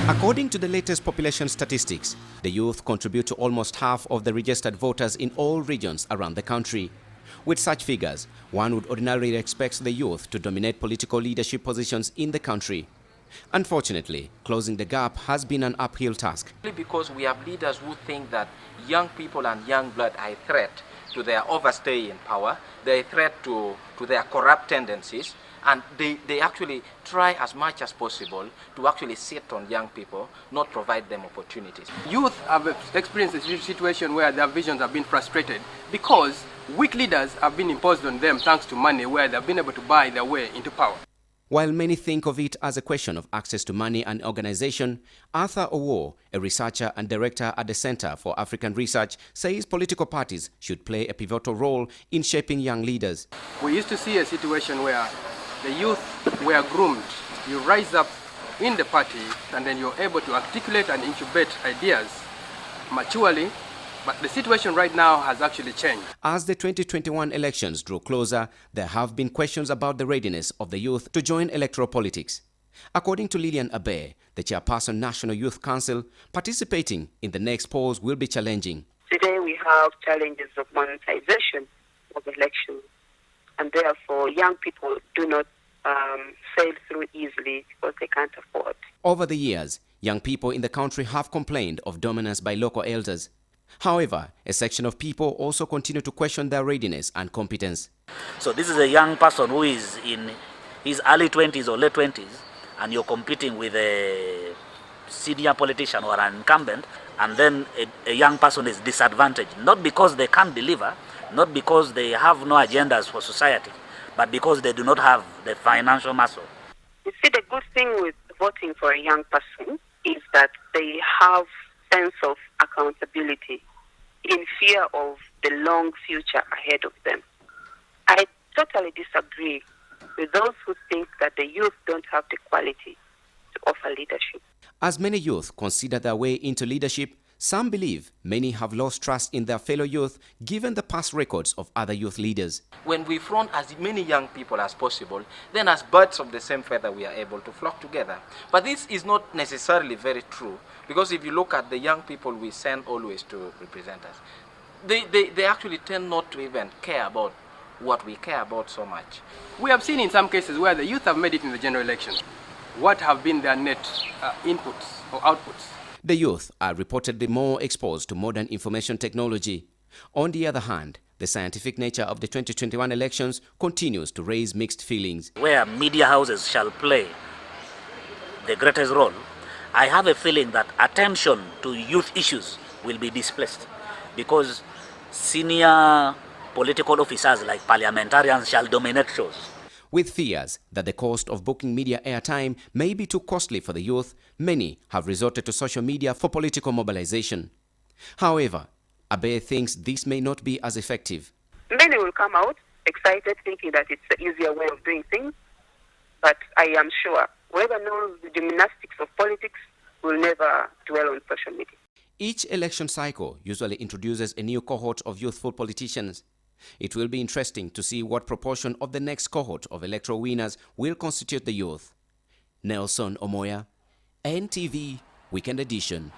According to the latest population statistics, the youth contribute to almost half of the registered voters in all regions around the country. With such figures, one would ordinarily expect the youth to dominate political leadership positions in the country. Unfortunately, closing the gap has been an uphill task. Because we have leaders who think that young people and young blood are a threat to their overstay in power, they're a threat to their corrupt tendencies, and they actually try as much as possible to actually sit on young people, not provide them opportunities. Youth have experienced a situation where their visions have been frustrated because weak leaders have been imposed on them thanks to money, where they've been able to buy their way into power. While many think of it as a question of access to money and organization, Arthur Owo, a researcher and director at the Center for African Research, says political parties should play a pivotal role in shaping young leaders. We used to see a situation where the youth were groomed. You rise up in the party and then you're able to articulate and incubate ideas maturely. But the situation right now has actually changed. As the 2021 elections draw closer, there have been questions about the readiness of the youth to join electoral politics. According to Lillian Abe, the chairperson National Youth Council, participating in the next polls will be challenging. Today we have challenges of monetization of elections, and therefore young people do not sail through easily because they can't afford. Over the years, young people in the country have complained of dominance by local elders. However, a section of people also continue to question their readiness and competence. So this is a young person who is in his early 20s or late 20s, and you're competing with a senior politician or an incumbent, and then a young person is disadvantaged, not because they can't deliver, not because they have no agendas for society, but because they do not have the financial muscle. You see, the good thing with voting for a young person is that they have sense of accountability in fear of the long future ahead of them. I totally disagree with those who think that the youth don't have the quality to offer leadership. As many youth consider their way into leadership, some believe many have lost trust in their fellow youth given the past records of other youth leaders. When we front as many young people as possible, then as birds of the same feather we are able to flock together. But this is not necessarily very true, because if you look at the young people we send always to represent us, they actually tend not to even care about what we care about so much. We have seen in some cases where the youth have made it in the general elections. What have been their net inputs or outputs? The youth are reportedly more exposed to modern information technology. On the other hand, the scientific nature of the 2021 elections continues to raise mixed feelings. Where media houses shall play the greatest role, I have a feeling that attention to youth issues will be displaced because senior political officers like parliamentarians shall dominate shows. With fears that the cost of booking media airtime may be too costly for the youth, many have resorted to social media for political mobilization. However, Abe thinks this may not be as effective. Many will come out excited, thinking that it's the easier way of doing things, but I am sure whoever knows the gymnastics of politics will never dwell on social media. Each election cycle usually introduces a new cohort of youthful politicians. It will be interesting to see what proportion of the next cohort of electoral winners will constitute the youth. Nelson Omoya, NTV Weekend Edition.